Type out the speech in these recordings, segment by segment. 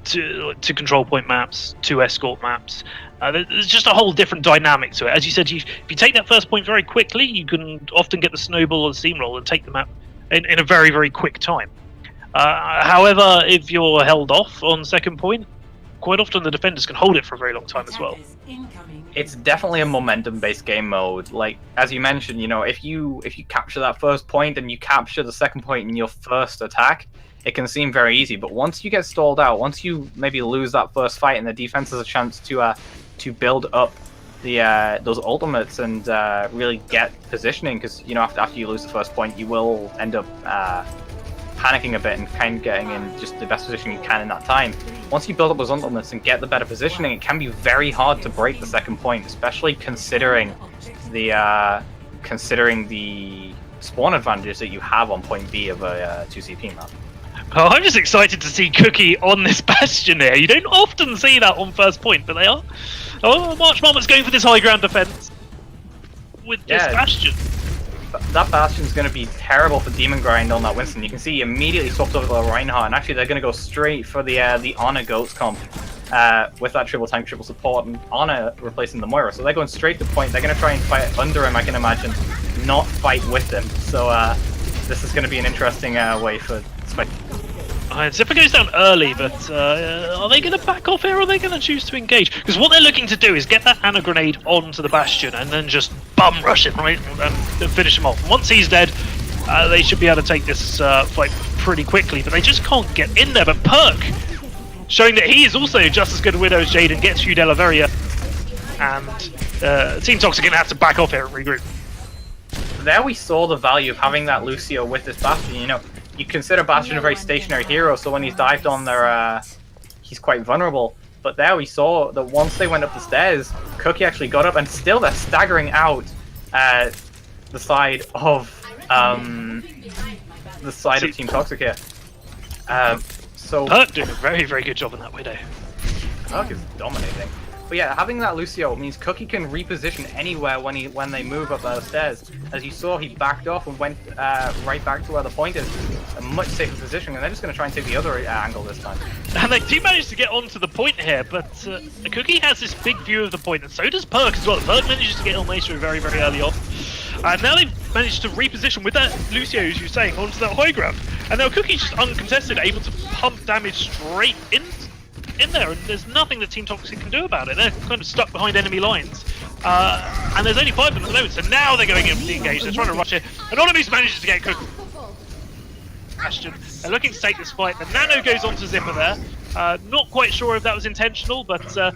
to control point maps, to escort maps. There's just a whole different dynamic to it. As you said, if you take that first point very quickly, you can often get the snowball or the steamroll and take the map in a very, very quick time. However, if you're held off on second point, quite often the defenders can hold it for a very long time as well. It's definitely a momentum-based game mode. Like, as you mentioned, you know, if you capture that first point and you capture the second point in your first attack, it can seem very easy. But once you get stalled out, once you maybe lose that first fight, and the defense has a chance to build up the those ultimates and really get positioning, because you know after you lose the first point, you will end up panicking a bit and kind of getting in just the best position you can in that time. Once you build up those ultimates and get the better positioning, it can be very hard to break the second point, especially considering the spawn advantages that you have on point B of a 2CP map. Oh, I'm just excited to see Cookie on this bastion here. You don't often see that on first point, but they are. Oh, March Marmot's going for this high ground defense with this bastion. That bastion's going to be terrible for Demon Grind on that Winston. You can see he immediately swapped over to Reinhardt, and actually they're going to go straight for the Ana Goats comp with that triple tank, triple support, and Ana replacing the Moira. So they're going straight to point. They're going to try and fight under him, I can imagine, not fight with him. So this is going to be an interesting way for Spike. Zipper goes down early, but are they going to back off here, or are they going to choose to engage? Because what they're looking to do is get that Ana grenade onto the bastion and then just bum rush him, right, and finish him off. And once he's dead, they should be able to take this fight pretty quickly, but they just can't get in there. But Perk, showing that he is also just as good a Widow as Jade and gets through Delaveria, and Team Toxic are going to have to back off here and regroup. There we saw the value of having that Lucio with this bastion. You know, you consider Bastion a very stationary hero, so when he's dived on there, he's quite vulnerable. But there we saw that once they went up the stairs, Cookie actually got up, and still they're staggering out the side of Team Toxic here. So Perk doing a very, very good job on that Widow. Perk is dominating. But yeah, having that Lucio means Cookie can reposition anywhere when they move up those stairs. As you saw, he backed off and went right back to where the point is. A much safer position, and they're just going to try and take the other angle this time. And they do manage to get onto the point here, but Cookie has this big view of the point, and so does Perk as well. Perk manages to get El Maestro very, very early on. And now they've managed to reposition with that Lucio, as you're saying, onto that high ground. And now Cookie's just uncontested, able to pump damage straight in there, and there's nothing that Team Toxic can do about it. They're kind of stuck behind enemy lines, and there's only 5 of them at the moment, so now they're going in for the engage. They're trying to rush it. Anonymous manages to get Cookie. Bastion. They're looking to take this fight. The Nano goes onto Zipper there. Not quite sure if that was intentional, but a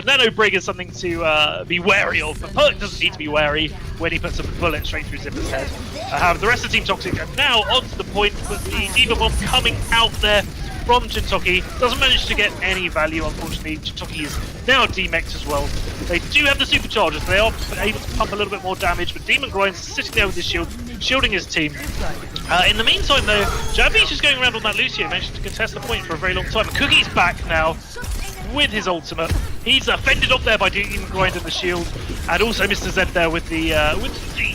Nano Brig is something to be wary of. But Perk doesn't need to be wary when he puts a bullet straight through Zipper's head. However, the rest of Team Toxic are now onto the point, but the Diva Bomb coming out there from Jintoki doesn't manage to get any value, unfortunately. Jintoki is now demeched as well. They do have the superchargers, they are able to pump a little bit more damage, but Demon Grind's sitting there with his shield, shielding his team. In the meantime though, Javi's just going around on that Lucio, managed to contest the point for a very long time. Cookie's back now with his ultimate. He's fended off there by Demon Grind and the shield, and also Mr. Z there with the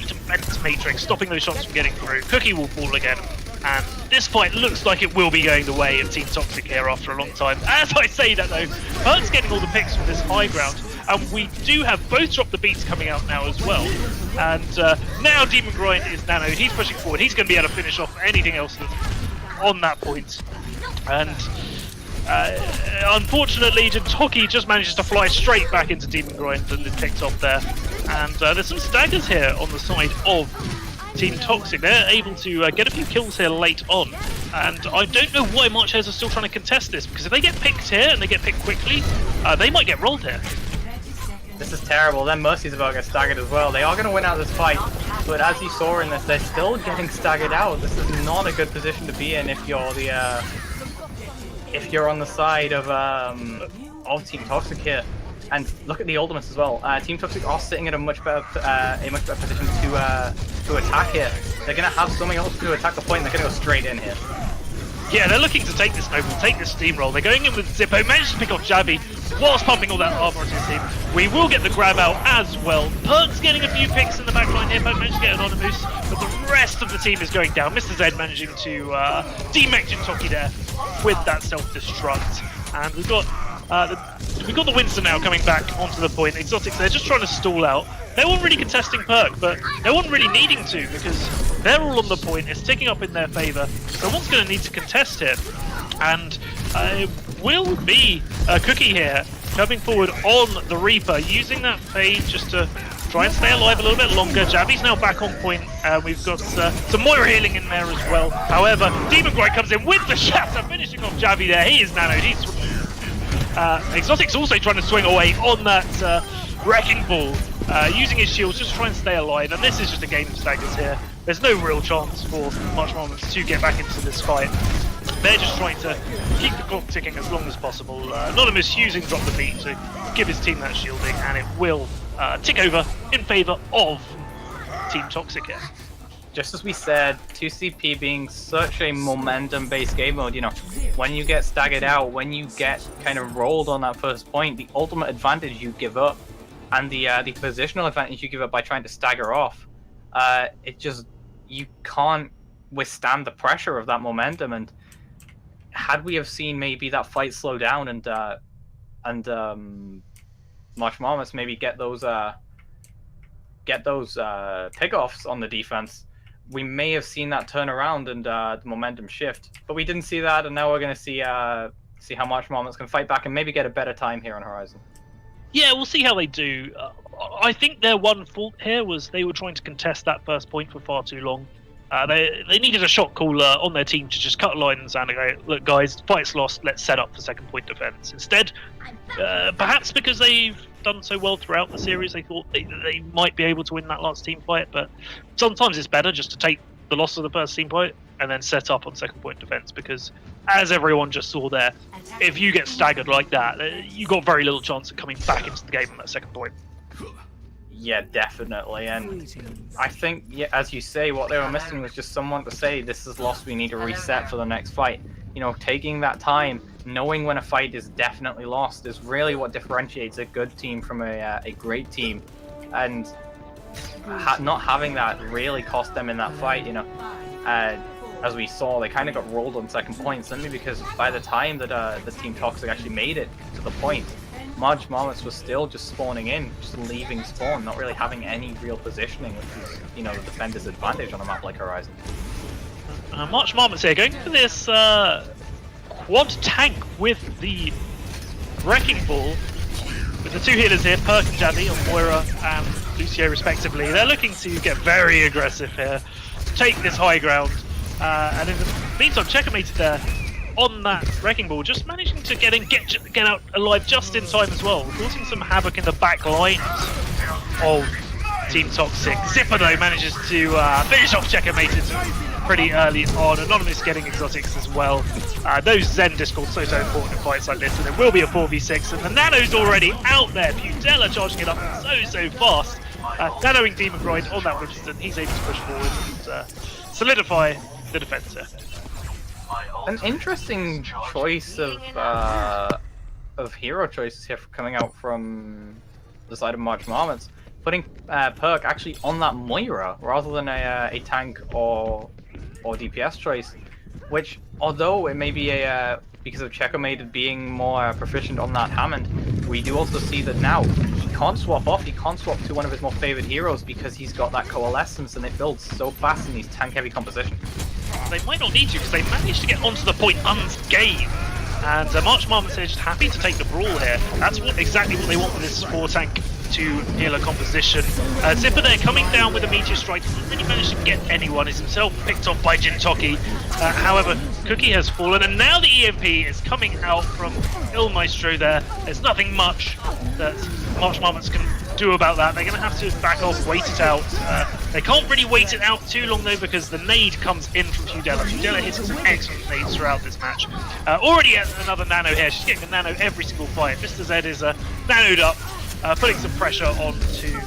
defense matrix, stopping those shots from getting through. Cookie will fall again. And this fight looks like it will be going the way of Team Toxic here after a long time. As I say that though, Perk's getting all the picks from this high ground, and we do have both Drop the Beats coming out now as well. And now Demon Grind is Nano, he's pushing forward, he's going to be able to finish off anything else that's on that point. And unfortunately, Jintoki just manages to fly straight back into Demon Grind and is picked off there. And there's some staggers here on the side of Team Toxic. They're able to get a few kills here late on, and I don't know why Marchers are still trying to contest this, because if they get picked here and they get picked quickly, they might get rolled here. This is terrible. Then Mercy's about to get staggered as well. They are going to win out this fight, but as you saw in this, they're still getting staggered out. This is not a good position to be in if you're the if you're on the side of Team Toxic here. And look at the ultimates as well. Team Toxic are sitting in a much better position to attack here. They're going to have something else to attack the point, and they're going to go straight in here. Yeah, they're looking to take this Noble, take this steamroll. They're going in with Zippo, managed to pick off Javi whilst pumping all that armor onto his team. We will get the grab out as well. Perk's getting a few picks in the back line here. Perk managed to get Anonymous, but the rest of the team is going down. Mr. Z managing to demech Jintoki there with that self-destruct. and we've got the Winston now coming back onto the point. Exotics, they're just trying to stall out. No one really contesting Perk, but no one really needing to because they're all on the point. It's ticking up in their favour. Someone's going to need to contest here, and it will be Cookie here coming forward on the Reaper, using that fade just to try and stay alive a little bit longer. Javi's now back on point. We've got some Moira healing in there as well. However, Demon Grind comes in with the shatter, finishing off Javi there. He is nanoed. Exotic's also trying to swing away on that Wrecking Ball, using his shields just to try and stay alive. And this is just a game of staggers here. There's no real chance for March Moments to get back into this fight. They're just trying to keep the clock ticking as long as possible. Anonymous using Drop the Beat to give his team that shielding, and it will tick over in favour of Team Toxic here. Just as we said, 2CP being such a momentum-based game mode, you know, when you get staggered out, when you get kind of rolled on that first point, the ultimate advantage you give up, and the positional advantage you give up by trying to stagger off, you can't withstand the pressure of that momentum. And had we have seen maybe that fight slow down and March Marmots maybe get those pickoffs on the defense, we may have seen that turn around and the momentum shift. But we didn't see that, and now we're going to see how March Marmots can fight back and maybe get a better time here on Horizon. Yeah, we'll see how they do. I think their one fault here was they were trying to contest that first point for far too long. They needed a shot caller on their team to just cut lines and go, look guys, fight's lost, let's set up for second point defense. Instead, perhaps because they've done so well throughout the series, they thought they might be able to win that last team fight, but sometimes it's better just to take the loss of the first team fight and then set up on second point defense, because as everyone just saw there, if you get staggered like that, you got very little chance of coming back into the game on that second point. Yeah, definitely. And I think, yeah, as you say, what they were missing was just someone to say, this is lost, we need to reset for the next fight. You know, taking that time, knowing when a fight is definitely lost is really what differentiates a good team from a great team. And not having that really cost them in that fight, you know. As we saw, they kind of got rolled on second point, simply because by the time that the Team Toxic actually made it to the point, March Marmots was still just spawning in, just leaving spawn, not really having any real positioning, which is, you know, the defender's advantage on a map like Horizon. March Marmots here, going for this quad tank with the Wrecking Ball, with the two healers here, Perk and Javi, on Moira and Lucio respectively. They're looking to get very aggressive here, take this high ground, and in the meantime, Checkmated there on that Wrecking Ball, just managing to get out alive just in time as well, causing some havoc in the back lines of Team Toxic. Zipper though manages to finish off Checkmated pretty early on. Anonymous getting Exotics as well. Those Zen Discords so important in fights like this, and it will be a 4v6, and the Nano's already out there. Pudella charging it up so fast. Nanoing Demon Grind on that Winston, he's able to push forward and solidify the defense. An interesting choice of hero choices here coming out from the side of March Marmots, putting Perk actually on that Moira rather than a tank or DPS choice, which, although it may be because of Checkmated being more proficient on that Hammond, we do also see that now he can't swap off, he can't swap to one of his more favoured heroes because he's got that Coalescence and it builds so fast in these tank heavy compositions. They might not need to because they managed to get onto the point unscathed, and March Marmots are just happy to take the brawl here. That's exactly what they want with this 4-tank to healer composition. Zipper there coming down with a Meteor Strike, doesn't really manage to get anyone, is himself picked off by Jintoki. However, Cookie has fallen, and now the EMP is coming out from Il Maestro there. There's nothing much that March Marmots can do about that. They're going to have to back off, wait it out. They can't really wait it out too long though, because the nade comes in from Pudella. Pudella hits some excellent nades throughout this match. Already has another nano here. She's getting a nano every single fight. Mr. Z is nanoed up, putting some pressure onto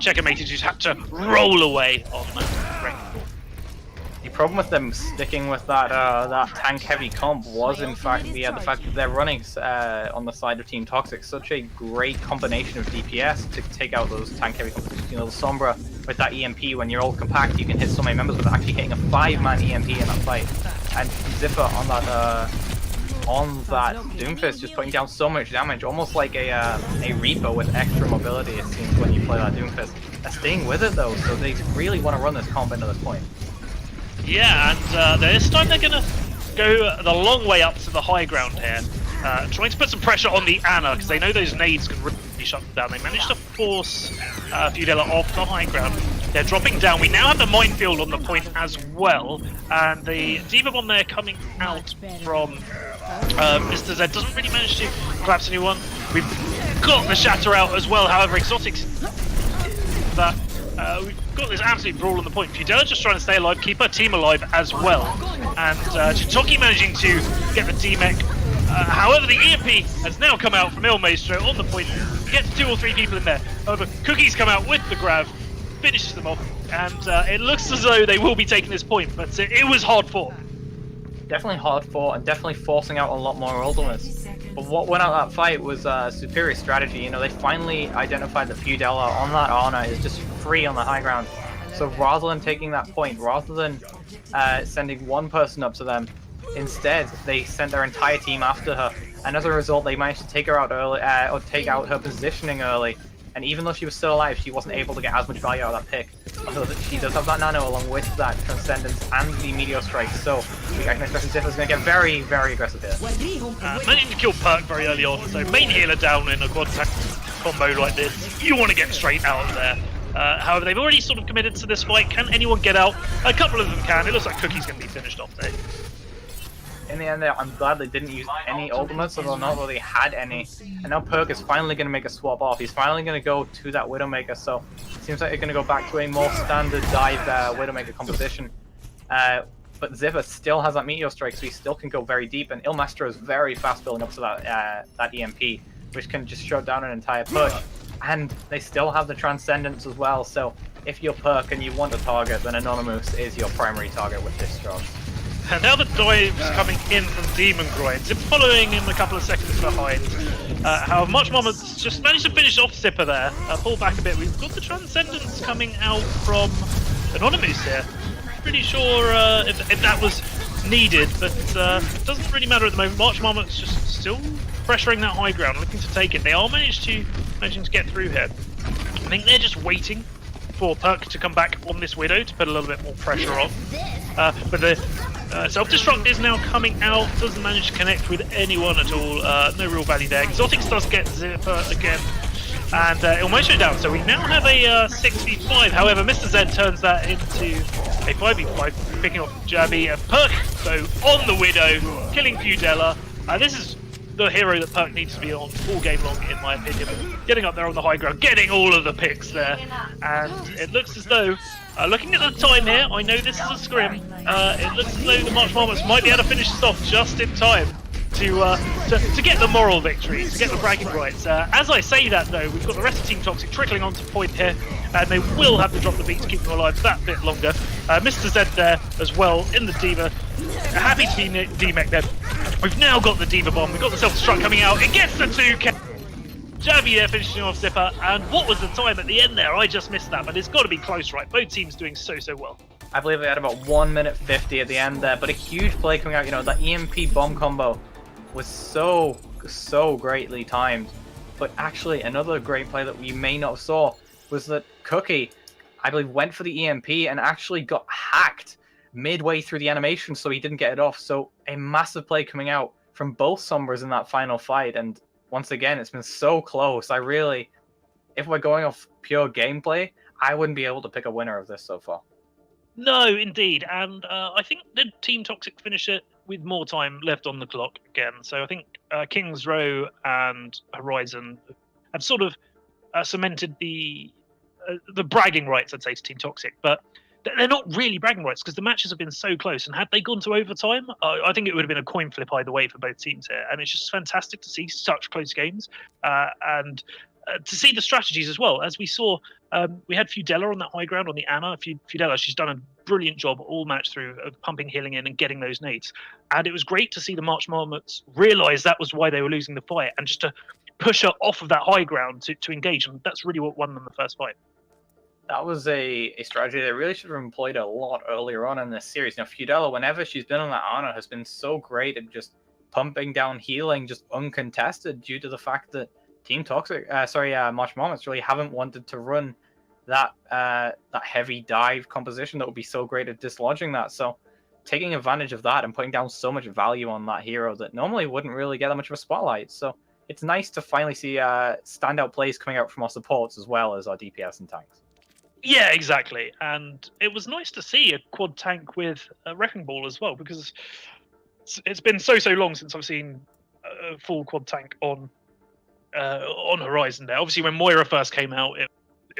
Checkmated, who's had to roll away on Wrecking Ball. The problem with them sticking with that tank heavy comp was in fact the fact that they're running on the side of Team Toxic such a great combination of DPS to take out those tank heavy compositions. You know, the Sombra with that EMP, when you're all compact you can hit so many members with actually hitting a 5-man EMP in that fight, and Zipper on that on that Doomfist, just putting down so much damage, almost like a Reaper with extra mobility, it seems, when you play that Doomfist. They're staying with it though, so they really want to run this comp into this point. Yeah, and this time they're going to go the long way up to the high ground here, trying to put some pressure on the Ana, because they know those nades can really shut them down. They managed to force Feudella off the high ground. They're dropping down. We now have the minefield on the point as well, and the Diva Bomb there coming out from Mr. Z doesn't really manage to collapse anyone. We've got the Shatter out as well, however, Exotics that we've got this absolute brawl on the point. Feudella just trying to stay alive, keep her team alive as well, and Chitoki managing to get the D-Mech. However, the EMP has now come out from Il Maestro on the point, gets 2 or 3 people in there. However, Cookie's come out with the grab, finishes them off, and it looks as though they will be taking this point, but it was hard fought. Definitely hard fought, and definitely forcing out a lot more ultimates. But what went out of that fight was superior strategy. You know, they finally identified that Feudella on that Ana is just free on the high ground. So rather than taking that point, rather than sending one person up to them, instead they sent their entire team after her. And as a result, they managed to take her out early, or take out her positioning early. And even though she was still alive, she wasn't able to get as much value out of that pick. Although she does have that nano along with that Transcendence and the Meteor Strike, so I can expect Ziffa is going to get very, very aggressive here. Managing to kill Perk very early on, so main healer down in a quad attack combo like this, you want to get straight out of there. However, they've already sort of committed to this fight. Can anyone get out? A couple of them can. It looks like Cookie's going to be finished off there. In the end, I'm glad they didn't use any ultimates, although not really had any. And now Perk is finally going to make a swap off. He's finally going to go to that Widowmaker, so it seems like they're going to go back to a more standard dive Widowmaker composition. But Ziffa still has that Meteor Strike, so he still can go very deep, and Il Maestro is very fast building up to that EMP, which can just shut down an entire push. And they still have the Transcendence as well, so if you're Perk and you want a target, then Anonymous is your primary target with this drop. And now the dive's coming in from Demon Groin. Zip following him a couple of seconds behind. However, Much Moments just managed to finish off Zipper there. Pull back a bit. We've got the Transcendence coming out from Anonymous here. Pretty sure if that was needed, but it doesn't really matter at the moment. Much Moments just still pressuring that high ground, looking to take it. They are managing to get through here. I think they're just waiting for Perk to come back on this Widow to put a little bit more pressure on. But the self-destruct is now coming out, doesn't manage to connect with anyone at all, no real value there. Exotics does get Zipper again, and Il Maestro down, so we now have a 6v5. However, Mr. Z turns that into a 5v5, picking off Jabby and Perk, so on the Widow, killing Feudella. This is the hero that Perk needs to be on all game long, in my opinion. Getting up there on the high ground, getting all of the picks there, and it looks as though, looking at the time here, I know this is a scrim, it looks as though the March Marmots might be able to finish this off just in time to get the moral victory, to get the bragging rights. As I say that though, we've got the rest of Team Toxic trickling onto point here, and they will have to drop the beat to keep them alive that bit longer. Mr. Z there as well in the Diva, happy to be D-Mech there. We've now got the Diva Bomb, we've got the self-destruct coming out, it gets the 2K. Jabby there finishing off Zipper, and what was the time at the end there? I just missed that, but it's got to be close, right? Both teams doing so well. I believe they had about 1 minute 50 at the end there, but a huge play coming out. You know, that EMP bomb combo was so greatly timed. But actually, another great play that we may not have saw was that Cookie, I believe, went for the EMP and actually got hacked midway through the animation, so he didn't get it off. So a massive play coming out from both Sombras in that final fight, and once again, it's been so close. If we're going off pure gameplay, I wouldn't be able to pick a winner of this so far. No, indeed, and I think the Team Toxic finish it with more time left on the clock again. So I think Kings Row and Horizon have sort of cemented the bragging rights, I'd say, to Team Toxic, but they're not really bragging rights because the matches have been so close, and had they gone to overtime, I think it would have been a coin flip either way for both teams here, and it's just fantastic to see such close games, and to see the strategies as well. As we saw, we had Feudella on that high ground on the Ana. Feudella, she's done a brilliant job all match through of pumping healing in and getting those nades, and it was great to see the March Marmots realise that was why they were losing the fight, and just to push her off of that high ground to engage, and that's really what won them the first fight. That was a strategy they really should have employed a lot earlier on in this series. Now, Feudella, whenever she's been on that Ana, has been so great at just pumping down healing just uncontested due to the fact that Team Toxic, March Moments really haven't wanted to run that heavy dive composition that would be so great at dislodging that. So taking advantage of that and putting down so much value on that hero that normally wouldn't really get that much of a spotlight. So it's nice to finally see standout plays coming out from our supports as well as our DPS and tanks. Yeah, exactly. And it was nice to see a quad tank with a Wrecking Ball as well, because it's been so long since I've seen a full quad tank on Horizon there. Obviously, when Moira first came out, it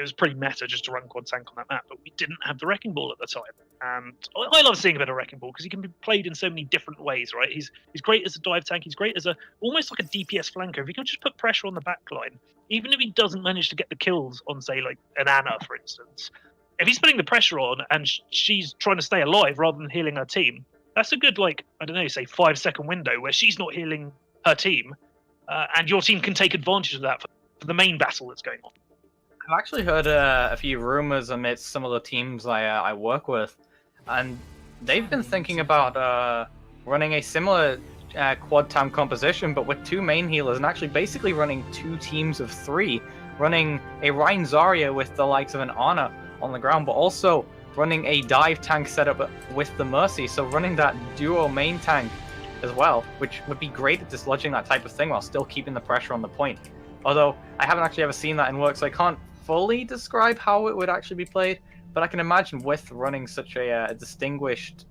was pretty meta just to run quad tank on that map, but we didn't have the Wrecking Ball at the time. And I love seeing a bit of Wrecking Ball because he can be played in so many different ways, right? He's great as a dive tank. He's great as almost like a DPS flanker. If he can just put pressure on the backline, even if he doesn't manage to get the kills on, say, like an Ana, for instance, if he's putting the pressure on and she's trying to stay alive rather than healing her team, that's a good, like, I don't know, say 5-second window where she's not healing her team, and your team can take advantage of that for the main battle that's going on. I've actually heard a few rumors amidst some of the teams I work with, and they've been thinking about running a similar quad tank composition, but with 2 main healers, and actually basically running 2 teams of 3, running a Rein Zarya with the likes of an Ana on the ground, but also running a dive tank setup with the Mercy, so running that duo main tank as well, which would be great at dislodging that type of thing while still keeping the pressure on the point. Although I haven't actually ever seen that in work, so I can't fully describe how it would actually be played, but I can imagine with running such a distinguished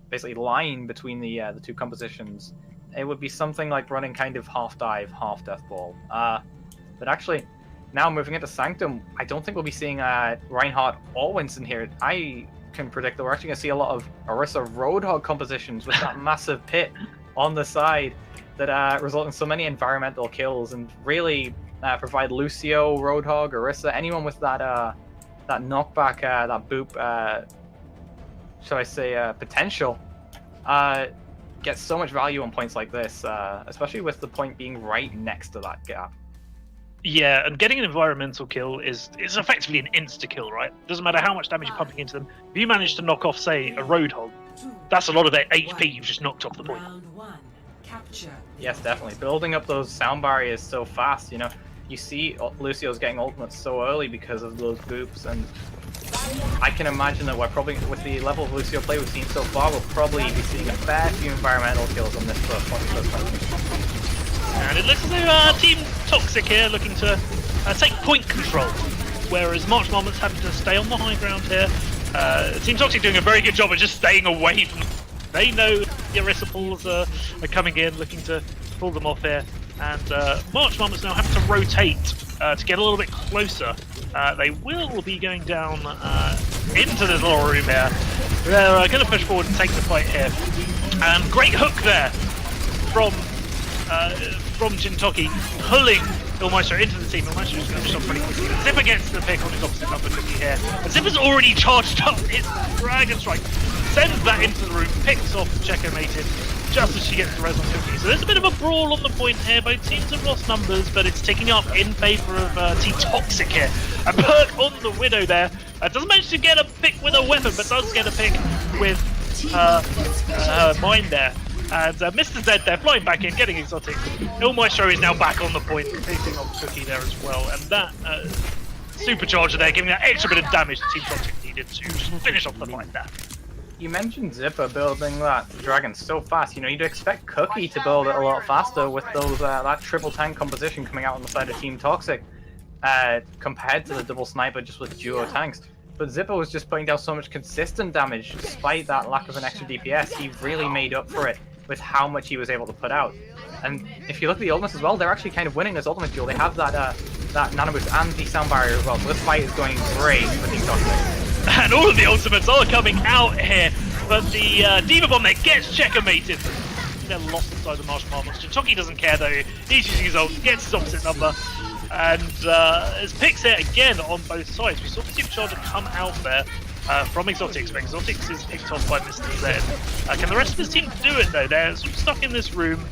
basically line between the 2 compositions, it would be something like running kind of half dive, half death ball. But actually, now moving into Sanctum, I don't think we'll be seeing Reinhardt or Winston here. I can predict that we're actually going to see a lot of Orisa Roadhog compositions with that massive pit on the side that result in so many environmental kills and really provide Lucio, Roadhog, Orisa, anyone with that knockback, that boop, shall I say, potential, gets so much value on points like this, especially with the point being right next to that gap. Yeah, and getting an environmental kill is effectively an insta-kill, right? Doesn't matter how much damage you're pumping into them. If you manage to knock off, say, a Roadhog, that's a lot of HP you've just knocked off the point. Yes, definitely. Building up those sound barriers so fast, you know. You see Lucio's getting ultimates so early because of those boops, and I can imagine that we're probably, with the level of Lucio play we've seen so far, we'll probably be seeing a fair few environmental kills on this first one. And it looks as though Team Toxic here looking to take point control, whereas March Moments having to stay on the high ground here. Team Toxic doing a very good job of just staying away from... They know the Orisa pulls are coming in, looking to pull them off here. And March Moments now having to rotate to get a little bit closer. They will be going down into this little room here. They're going to push forward and take the fight here. And great hook there from Jintoki, pulling Ilmaestro into the team. Ilmaestro is going to shot pretty quickly. Zipper gets the pick on his opposite number cookie here. And Zipper's already charged up his Dragon Strike. Sends that into the room, picks off Checkmated just as she gets the res on Cookie. So there's a bit of a brawl on the point here. Both teams have lost numbers, but it's ticking up in favour of Team Toxic here. A perk on the Widow there. Doesn't manage to get a pick with a weapon, but does get a pick with her mine there. And Mr. Z there, flying back in, getting exotic. Ilmaestro is now back on the point, picking off Cookie there as well. And that supercharger there, giving that extra bit of damage that Team Toxic needed to just finish off the fight there. You mentioned Zipper building that dragon so fast. You know, you'd expect Cookie to build it a lot faster with those that triple tank composition coming out on the side of Team Toxic, compared to the double sniper just with duo tanks. But Zipper was just putting down so much consistent damage despite that lack of an extra DPS. He really made up for it with how much he was able to put out. And if you look at the ultimates as well, they're actually kind of winning this ultimate duel. They have that nano boost and the sound barrier as well. So this fight is going great for Team Toxic. And all of the ultimates are coming out here, but the Diva Bomb there gets checkmated. They're lost inside the Martial Marbles. Jintoki doesn't care though, he's using his ult, gets his opposite number, and his picks here again on both sides. We saw the Supercharger come out there from Exotics, but Exotics is picked off by Mr. Z. Can the rest of his team do it though? They're sort of stuck in this room.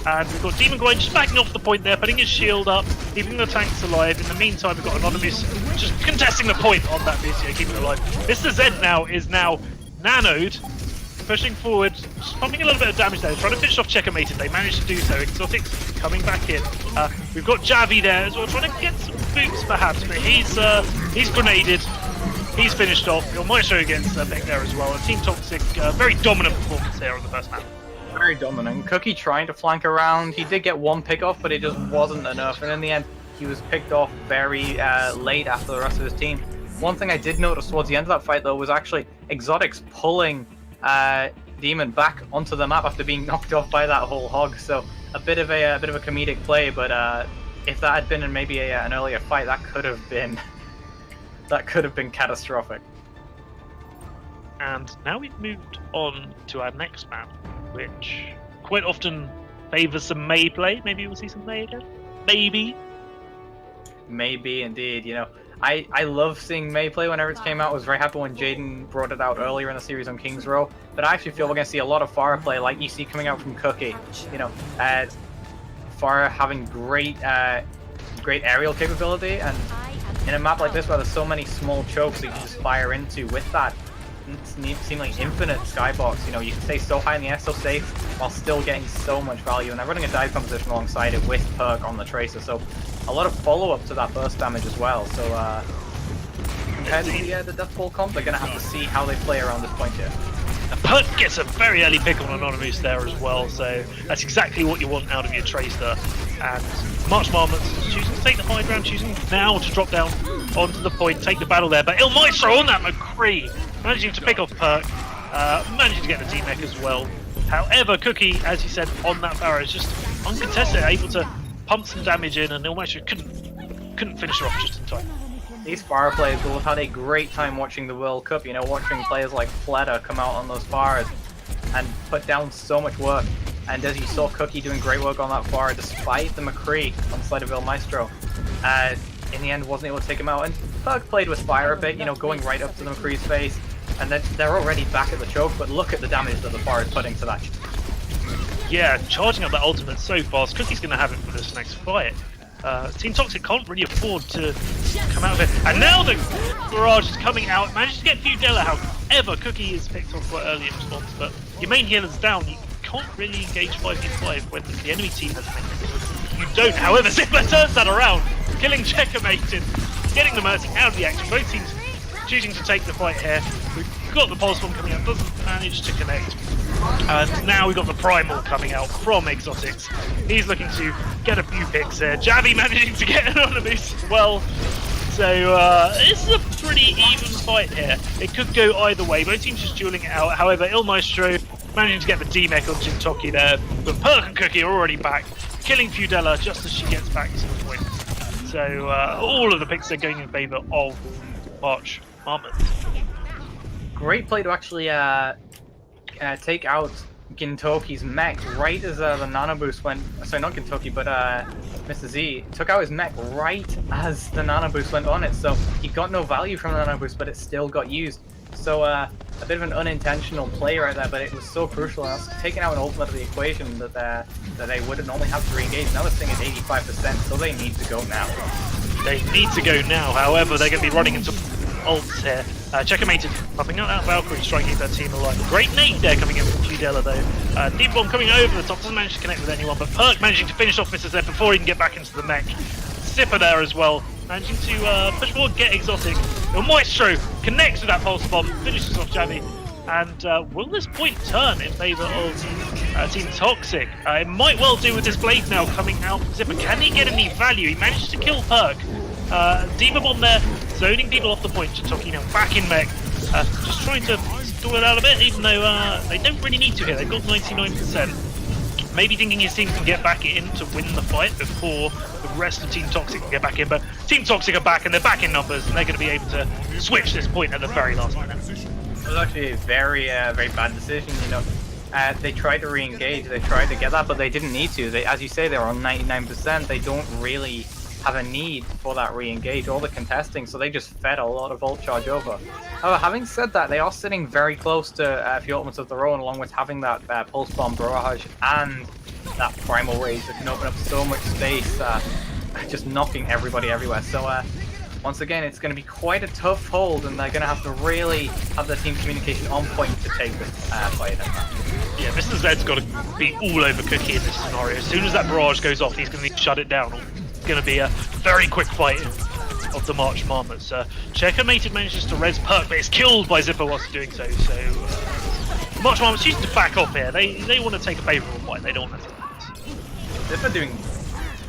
And we've got Demon Gwyn just backing off the point there, putting his shield up, keeping the tanks alive. In the meantime, we've got Anonymous just contesting the point on that Lucio, keeping it alive. Mr. Z is now nanoed pushing forward, just pumping a little bit of damage there, trying to finish off Checkmated. They managed to do so. Exotics coming back in. We've got Javi there as well, trying to get some boots perhaps, but he's grenaded. He's finished off. Your Maestro gets picked there as well. And Team Toxic, very dominant performance here on the first map. Very dominant. Cookie trying to flank around. He did get one pick off, but it just wasn't enough. And in the end, he was picked off very late after the rest of his team. One thing I did notice towards the end of that fight, though, was actually Exotics pulling Demon back onto the map after being knocked off by that whole hog. So a bit of a comedic play, but if that had been in maybe an earlier fight, that could have been catastrophic. And now we've moved on to our next map, which quite often favors some Mei play. Maybe we'll see some Mei again. Maybe Indeed. You know, I love seeing Mei play whenever it came out. I was very happy when Jaden brought it out earlier in the series on King's Row. But I actually feel we're going to see a lot of Pharah play, like you see coming out from Cookie. You know, Pharah having great aerial capability, and in a map like this where there's so many small chokes that you can just fire into with that seemingly infinite skybox, you know, you can stay so high in the air, so safe, while still getting so much value, and they're running a dive composition alongside it with perk on the tracer, so a lot of follow-up to that burst damage as well. So compared to the death ball comp, they're going to have to see how they play around this point here. Perk gets a very early pick on Anonymous there as well, so that's exactly what you want out of your tracer. And March Marmots choosing to take the high ground, choosing now to drop down onto the point, take the battle there, but Il Maestro on that McCree, managing to pick off Perk, managing to get the D-Mech as well. However, Cookie, as you said, on that Pharah is just uncontested, able to pump some damage in, and Il Maestro couldn't finish her off just in time. These Pharah players will have had a great time watching the World Cup, you know, watching players like Fleta come out on those Pharahs and put down so much work. And as you saw, Cookie doing great work on that Pharah despite the McCree on the side of Il Maestro. In the end, wasn't able to take him out. And Perk played with fire a bit, you know, going right up to the McCree's face. And then they're already back at the choke, but look at the damage that the Pharah is putting to that. Yeah, charging up that ultimate so fast. Cookie's going to have it for this next fight. Team Toxic can't really afford to come out of it. And now the barrage is coming out. Managed to get Fudela. However, Cookie is picked off quite early in response. But your main healer's down. You can't really engage 5v5 when the enemy team has main healers. You don't. However, Zipper turns that around. Killing Checkmated. Getting the Mercy out of the action. Both teams choosing to take the fight here. We've got the Pulse Bomb coming out. Doesn't manage to connect. And now we've got the Primal coming out from Exotics. He's looking to get a few picks here. Javi managing to get Anonymous as well. So this is a pretty even fight here. It could go either way. Both teams just dueling it out. However, Il Maestro managing to get the D-Mech on Jintoki there. But Perk and Cookie are already back, killing Fudela just as she gets back to the point. So all of the picks are going in favour of March Marmot. Great play to actually take out Gintoki's mech right as the nano boost went. Sorry, not Gintoki, but Mr. Z took out his mech right as the nano boost went on it. So he got no value from the nano boost, but it still got used. So a bit of an unintentional play right there, but it was so crucial. And that's taking out an ultimate of the equation that they wouldn't normally have to re-engage. Now they're sitting at 85%, so they need to go now. They need to go now. However, they're going to be running into ults here. Checkmated, popping out that Valkyrie, trying to keep that team alive. Great nade there coming in from Fudela though. Deep Bomb coming over the top, doesn't manage to connect with anyone, but Perk managing to finish off Mr. Zed before he can get back into the mech. Zipper there as well, managing to push forward, get Exotic. The Maestro connects with that Pulse Bomb, finishes off Javi. And will this point turn in favour of Team Toxic? It might well do with this blade now coming out from Zipper. Can he get any value? He managed to kill Perk. Demon Bomb there, zoning people off the point. Jintoki now back in mech. Just trying to stall it out a bit, even though they don't really need to here. They've got 99%. Maybe thinking his team can get back in to win the fight before the rest of Team Toxic can get back in. But Team Toxic are back, and they're back in numbers, and they're going to be able to switch this point at the very last minute. It was actually a very bad decision, you know. They tried to re-engage, they tried to get that, but they didn't need to. They, as you say, they're on 99%. They don't really have a need for that re-engage or the contesting, so they just fed a lot of ult charge over. However, having said that, they are sitting very close to a few ultimates of their own, along with having that Pulse Bomb Barrage and that Primal Rage that can open up so much space, just knocking everybody everywhere. So once again, it's going to be quite a tough hold, and they're going to have to really have their team communication on point to take this fight. Yeah, Mr. Zed's got to be all over Cookie in this scenario. As soon as that barrage goes off, he's going to need to shut it down. It's going to be a very quick fight of the March Marmots. Checkmated manages to res Perk, but is killed by Zipper whilst doing so. So March Marmots used to back off here. They want to take a favourable fight. They don't want to take this. Zipper doing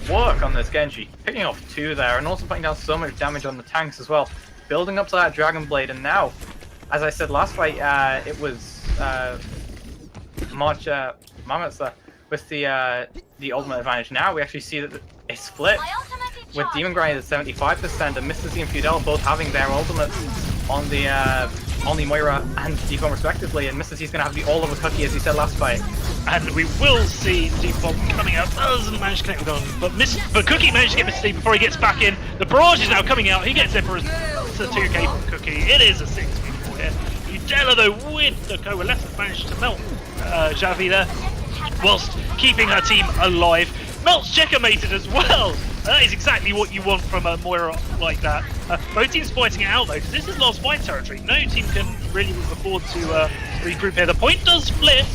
work on this Genji, picking off 2 there, and also putting down so much damage on the tanks as well, building up to that Dragon Blade. And now, as I said last fight, it was March Mammoths with the ultimate advantage. Now we actually see that it's split, with Demon Grind at 75% and Mr. Z and Fidel both having their ultimates on the Moira and Deep-Bomb respectively, and Mr. Z is going to have to be all over Cookie as he said last fight. And we will see Deep-Bomb coming out. Doesn't manage to connect with on, but Cookie managed to get Mr. Z before he gets back in. The barrage is now coming out. He gets Zipper as a 2k from Cookie. It is a 6v4 here. Udella though with the coalescence managed to melt Javi there, whilst keeping her team alive. Melt's checkmated as well. That is exactly what you want from a Moira like that. Both teams fighting it out though, because this is last fight territory. No team can really afford to regroup here. The point does flip,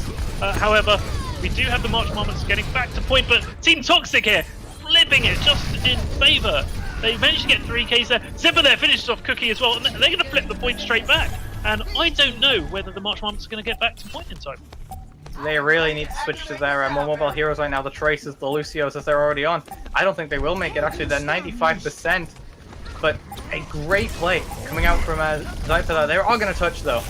however, we do have the March Marmots getting back to point, but Team Toxic here, flipping it just in favour. They managed to get 3Ks there. Zipper there finishes off Cookie as well, and they're going to flip the point straight back. And I don't know whether the March Marmots are going to get back to point in time. They really need to switch to their more mobile heroes right now, the Traces, the Lucios, as they're already on. I don't think they will make it, actually, they're 95%. But a great play coming out from Zyper. They are going to touch, though.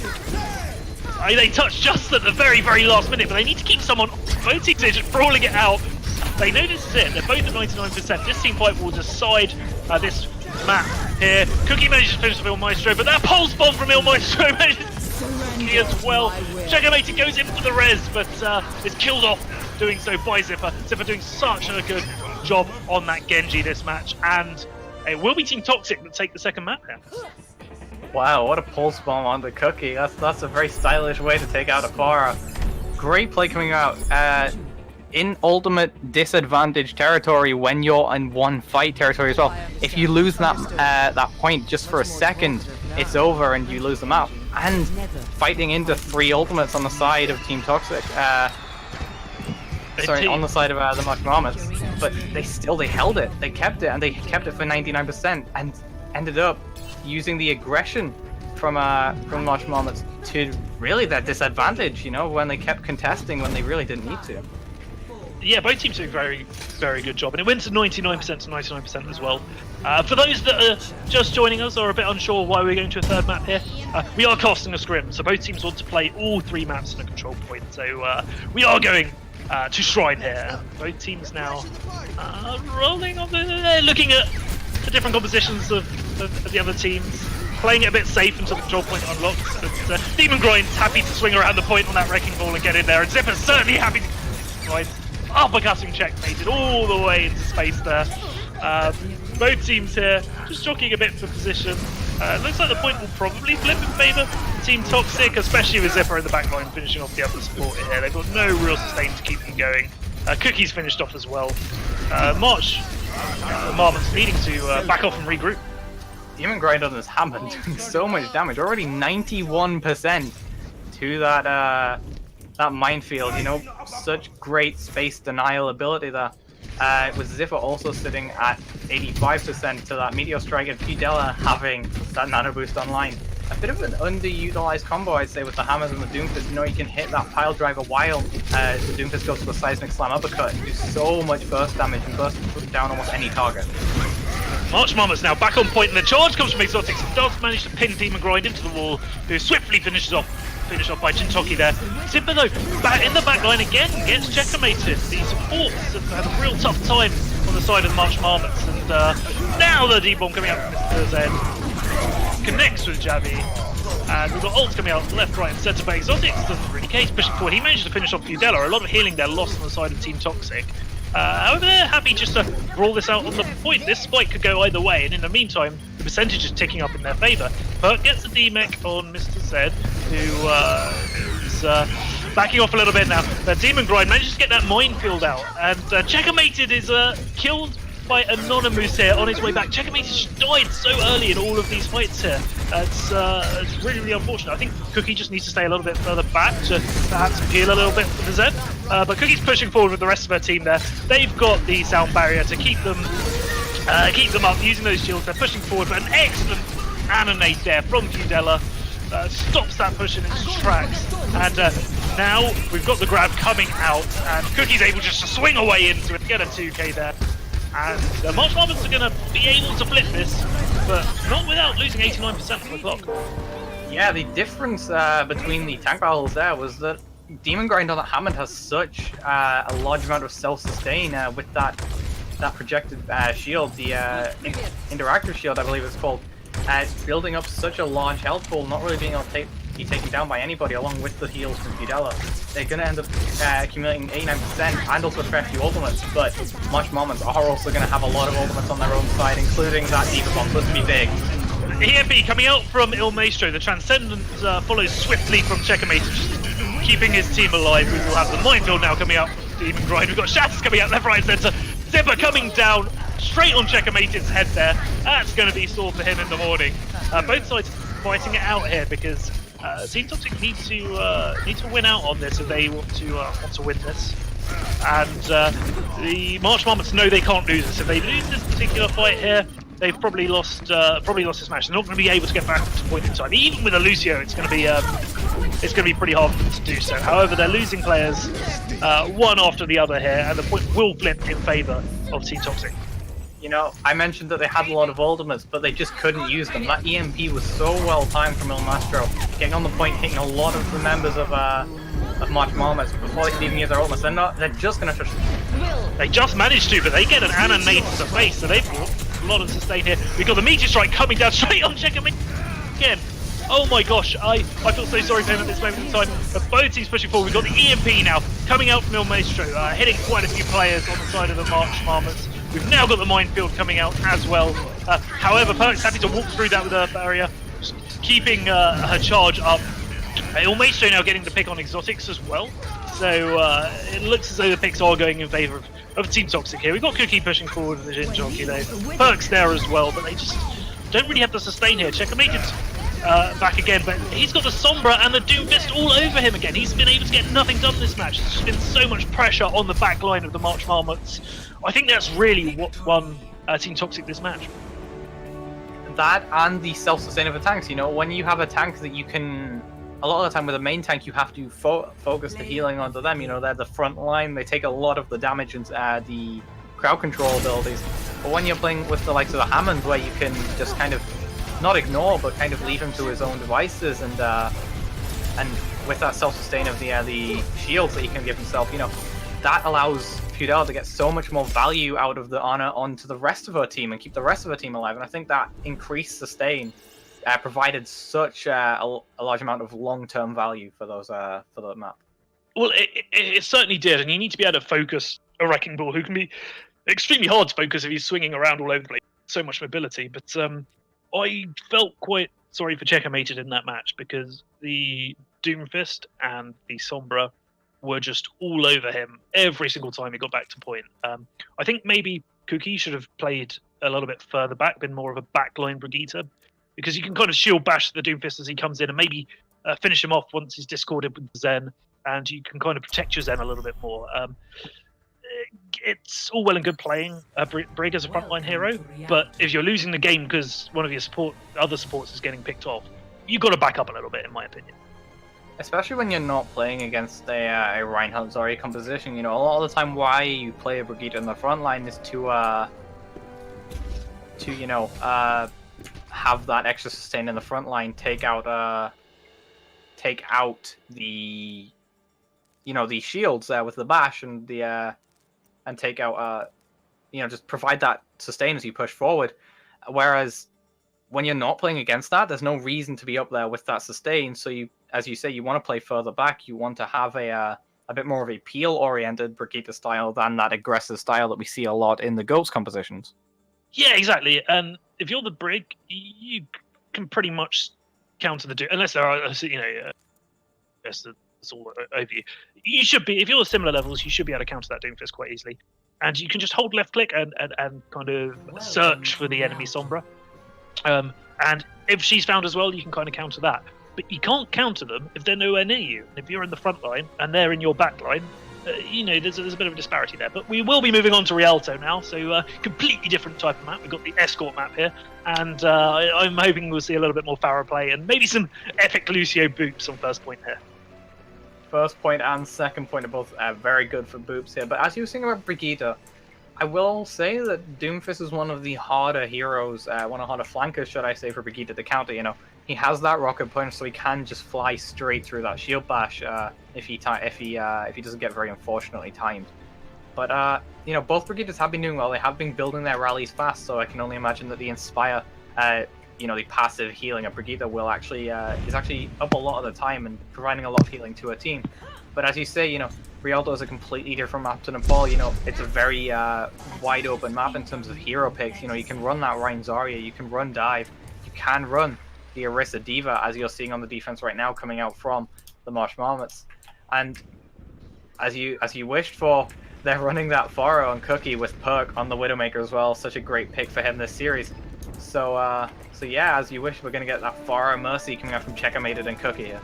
They touch just at the very, very last minute, but they need to keep someone. Both teams are just brawling it out. They know this is it. They're both at 99%. This team fight will decide this map here. Cookie manages to finish with Il Maestro, but that pulse bomb from Il Maestro manages as well. Checkmated goes in for the res, but is killed off doing so by Zipper. Zipper doing such a good job on that Genji this match, and it will be Team Toxic that take the second map here. Wow, what a pulse bomb on the Cookie. That's a very stylish way to take out a Pharah. Great play coming out. In ultimate disadvantage territory, when you're in one fight territory as well, if you lose that point just for a second, it's over and you lose the map. And fighting into 3 ultimates on the side of Team Toxic, sorry, on the side of the March Marmots, but they held it, they kept it, and they kept it for 99%, and ended up using the aggression from March Marmots to really their disadvantage, you know, when they kept contesting when they really didn't need to. Yeah, both teams do a very, very good job, and it went to 99% to 99% as well. For those that are just joining us or are a bit unsure why we're going to a third map here, we are casting a scrim, so both teams want to play all 3 maps in a control point. So we are going to Shrine here. Both teams now rolling on looking at the different compositions of the other teams, playing it a bit safe until the control point unlocks. But Demon Grind's happy to swing around the point on that Wrecking Ball and get in there, and Zipper's certainly happy to grind. Uppercutting checkmated all the way into space there. Both teams here just jockeying a bit for position. Looks like the point will probably flip in favour of Team Toxic, especially with Zipper in the back line finishing off the other support here. They've got no real sustain to keep them going. Cookie's finished off as well. March, the Marmots needing to back off and regroup. Demon Grind on this hammer doing so much damage, already 91% to that minefield, you know, such great space denial ability there. With Zipper also sitting at 85% to that Meteor Strike, and Fidela having that nano boost online. A bit of an underutilized combo, I'd say, with the hammers and the Doomfist. You know, you can hit that pile driver while the Doomfist goes to a seismic slam uppercut and do so much burst damage and burst down almost any target. March Marmots now back on point, and the charge comes from Exotics. Does manage to pin Demon Grind into the wall, who swiftly finished off by Chintoki there. Zipper though, back in the back line again, gets checkmated. The supports have had a real tough time on the side of the March Marmots, and now the D-bomb coming out from Mr. Z connects with Javi, and we've got ults coming out left, right, and centre. But Exotics doesn't really case pushing forward. He managed to finish off Fudela. A lot of healing there lost on the side of Team Toxic. However, they're happy just to brawl this out on the point. This spike could go either way, and in the meantime, the percentage is ticking up in their favour. Perk gets a D-mech on Mr. Z, who is backing off a little bit now. Demon Grind manages to get that minefield out, and Checkmated is killed by Anonymous here on his way back. Checkmate has died so early in all of these fights here. It's really, really unfortunate. I think Cookie just needs to stay a little bit further back to perhaps peel a little bit for the Zen. But Cookie's pushing forward with the rest of her team there. They've got the sound barrier to keep them up using those shields. They're pushing forward, but an excellent Annonate there from Fudella. Stops that push in its tracks, and now we've got the grab coming out, and Cookie's able just to swing away into it, get a 2k there, and the March Marmots are going to be able to flip this, but not without losing 89% of the clock. Yeah, the difference between the tank battles there was that Demon Grind on the Hammond has such a large amount of self-sustain with that projected shield, the interactive shield I believe it's called. Building up such a large health pool, not really being able to be taken down by anybody, along with the heals from Fudella. They're going to end up accumulating 89% and also a fair few ultimates, but March Marmots are also going to have a lot of ultimates on their own side, including that Diva Bomb. Must be big. EMP coming out from Il Maestro. The Transcendent follows swiftly from Checkmate, just keeping his team alive. We will have the Minefield now coming out from Demon Grind. We've got Shatters coming out left, right, centre. Zipper coming down straight on Checkmate's head there. That's going to be sore for him in the morning. Both sides fighting it out here because Team Toxic need to win out on this if they want to win this. And the March Marmots know they can't lose this. If they lose this particular fight here, they've probably lost this match. They're not going to be able to get back to point in time. Even with a Lucio, it's going to be pretty hard for them to do so. However, they're losing players one after the other here, and the point will flip in favour of Team Toxic. You know, I mentioned that they had a lot of ultimates, but they just couldn't use them. That EMP was so well timed from Il Maestro, getting on the point, hitting a lot of the members of March Marmots before they can even use their ultimates. They're just going to... They just managed to, but they get an Annonate to the face, so they've got a lot of sustain here. We've got the Meteor Strike coming down straight on Checkmate again. Oh my gosh, I feel so sorry for him at this moment in time. But both teams pushing forward. We've got the EMP now coming out from Il Maestro, hitting quite a few players on the side of the March Marmots. We've now got the Minefield coming out as well. However, Perk's happy to walk through that with her barrier, just keeping her charge up. Il Maestro now getting the pick on exotics as well. So it looks as though the picks are going in favour of Team Toxic here. We've got Cookie pushing forward with the Jin Jockey though. Perk's there as well, but they just don't really have the sustain here. Checkmate's back again, but he's got the Sombra and the Doomfist all over him again. He's been able to get nothing done this match. There's just been so much pressure on the back line of the March Marmots. I think that's really what won Team Toxic this match. That and the self-sustain of the tanks. You know, when you have a tank that you can... A lot of the time with a main tank, you have to focus the healing onto them. You know, they're the front line. They take a lot of the damage and the crowd control abilities. But when you're playing with the likes of the Hammond, where you can just kind of not ignore, but kind of leave him to his own devices, and with that self-sustain of the shields that he can give himself, you know, that allows Fudella to get so much more value out of the honor onto the rest of her team and keep the rest of her team alive. And I think that increased sustain provided such a large amount of long-term value for those for the map. Well, it certainly did, and you need to be able to focus a Wrecking Ball, who can be extremely hard to focus if he's swinging around all over the place. So much mobility, but I felt quite sorry for Checkmated in that match because the Doomfist and the Sombra were just all over him every single time he got back to point. I think maybe Cookie should have played a little bit further back, been more of a backline Brigitte, because you can kind of shield bash the Doomfist as he comes in and maybe finish him off once he's discorded with Zen, and you can kind of protect your Zen a little bit more. It's all well and good playing Brig as a frontline hero, but if you're losing the game because one of your other supports is getting picked off, you've got to back up a little bit, in my opinion. Especially when you're not playing against a Reinhardt Zori composition. You know, a lot of the time why you play a Brigitte in the front line is to you know, have that extra sustain in the front line, take out the, you know, the shields there with the bash and the and take out you know, just provide that sustain as you push forward. Whereas when you're not playing against that, there's no reason to be up there with that sustain. So you, as you say, you want to play further back. You want to have a bit more of a peel-oriented Brigitte style than that aggressive style that we see a lot in the Ghost compositions. Yeah, exactly. And if you're the Brig, you can pretty much counter the unless there are, you know, it's all over you. You should be, if you're similar levels, you should be able to counter that Doomfist quite easily. and you can just hold left click and kind of search for the enemy Sombra. And if she's found as well, you can kind of counter that. But you can't counter them if they're nowhere near you. And if you're in the front line and they're in your back line, there's a bit of a disparity there. But we will be moving on to Rialto now, so completely different type of map. We've got the escort map here, and I'm hoping we'll see a little bit more Pharah play and maybe some epic Lucio boops on first point here. First point and second point are both very good for boops here. But as you were saying about Brigitte, I will say that Doomfist is one of the harder heroes, one of the harder flankers, should I say, for Brigitte to counter. He has that rocket punch, so he can just fly straight through that shield bash if he doesn't get very unfortunately timed. But both Brigittes have been doing well. They have been building their rallies fast, so I can only imagine that the Inspire, the passive healing of Brigitte is actually up a lot of the time and providing a lot of healing to her team. But as you say, Rialto is a completely different map to Nepal. It's a very wide open map in terms of hero picks. You can run that Rein Zarya, you can run Dive, you can run the Orisa Diva, as you're seeing on the defense right now coming out from the Marsh Marmots. And as you wished for, they're running that Pharah on Cookie with Perk on the Widowmaker as well. Such a great pick for him this series. So yeah, as you wish, we're going to get that Pharah Mercy coming out from Checkmated and Cookie here.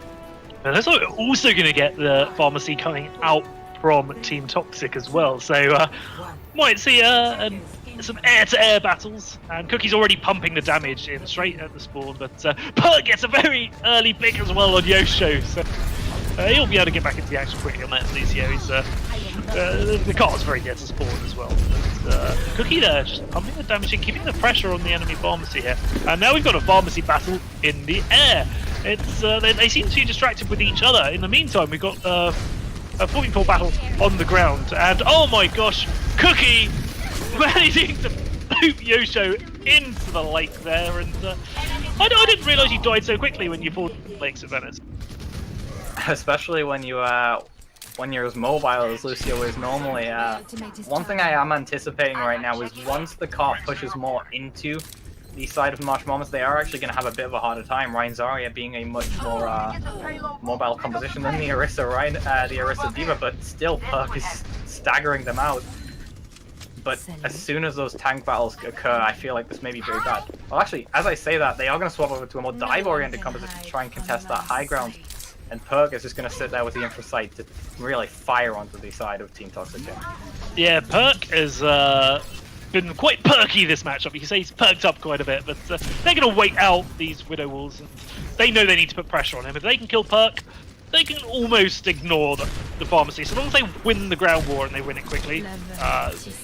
And that's also going to get the Pharmacy coming out from Team Toxic as well. So might see some air-to-air battles. And Cookie's already pumping the damage in straight at the spawn. But Perk gets a very early pick as well on Yosho. So he'll be able to get back into the action quickly on that Lucio. The car's very near to spawn as well. But, Cookie there just pumping the damage and keeping the pressure on the enemy Pharmacy here. And now we've got a Pharmacy battle in the air. It's they seem to be distracted with each other. In the meantime, we've got a 44 battle on the ground, and oh my gosh, Cookie managing to boot Yosho into the lake there, and I didn't realise you died so quickly when you fought Lakes of Venice. Especially when you're as mobile as Lucio is normally. One thing I am anticipating right now is once the cart pushes more into the side of Marsh Marmots, they are actually going to have a bit of a harder time. Rein Zarya being a much more mobile composition than the Orisa Diva, but still Perk is staggering them out. But as soon as those tank battles occur, I feel like this may be very bad. Well, actually, as I say that, they are going to swap over to a more dive-oriented composition to try and contest that high ground. And Perk is just going to sit there with the infra sight to really fire onto the side of Team Toxic here. Yeah, Perk has been quite perky this matchup. You can say he's perked up quite a bit, but they're going to wait out these Widow Walls. And they know they need to put pressure on him. If they can kill Perk, they can almost ignore the Pharmacy. So long as they win the ground war and they win it quickly,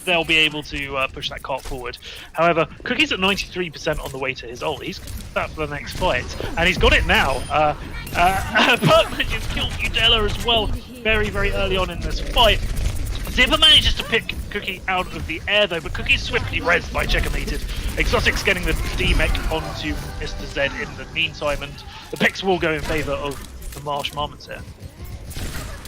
they'll be able to push that cart forward. However, Cookie's at 93% on the way to his ult. He's got that for the next fight, and he's got it now. Perk manages to kill Udella as well very, very early on in this fight. Zipper manages to pick Cookie out of the air though, but Cookie's swiftly rezzed by Checkmated. Exotic's getting the D-Mech onto Mr. Z in the meantime, and the picks will go in favour of the Marsh Marmots here.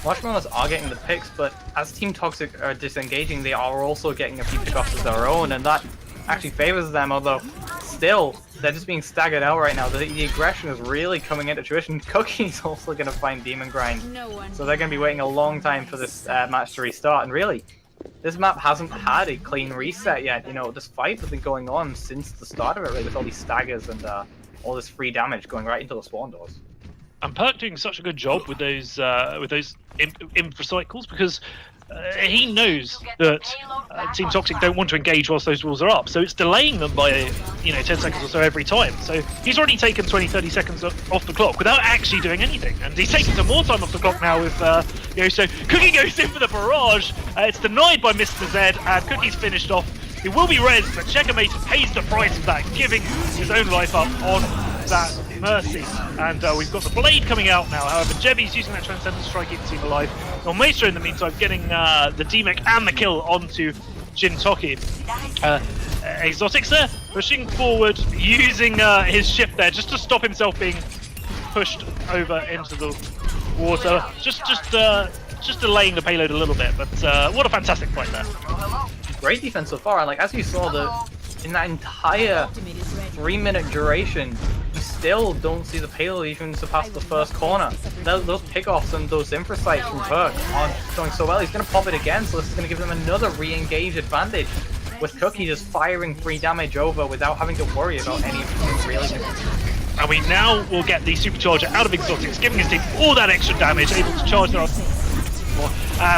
Marsh Marmots are getting the picks, but as Team Toxic are disengaging, they are also getting a few pickoffs of their own, and that actually favours them, although still, they're just being staggered out right now. The aggression is really coming into fruition. Cookie's also going to find Demon Grind, so they're going to be waiting a long time for this match to restart, and really, this map hasn't had a clean reset yet. This fight has been going on since the start of it, really, with all these staggers and all this free damage going right into the spawn doors. And Perk doing such a good job with those infra cycles, because he knows that Team Toxic don't want to engage whilst those walls are up, so it's delaying them by 10 seconds or so every time. So he's already taken 20-30 seconds off the clock without actually doing anything, and he's taking some more time off the clock now with so Cookie goes in for the barrage. It's denied by Mr. Z, and Cookie's finished off. He will be rezzed, but Checkmated pays the price of that, giving his own life up on that Mercy. And we've got the Blade coming out now. However, Jebby's using that Transcendent Strike keeping the team alive. Well, Maestro in the meantime getting the D-Mech and the kill onto Jintoki. Exotics there, pushing forward, using his shift there just to stop himself being pushed over into the water. Just delaying the payload a little bit, but what a fantastic fight there. Great defense so far, and as you saw, in that entire 3-minute duration, still don't see the payload even surpass the first corner. Those pickoffs and those infrasights from Perk aren't going so well. He's going to pop it again, so this is going to give them another re-engage advantage. With Cookie just firing free damage over without having to worry about any of them really. And we now will get the supercharger out of Exotics, giving his team all that extra damage, able to charge their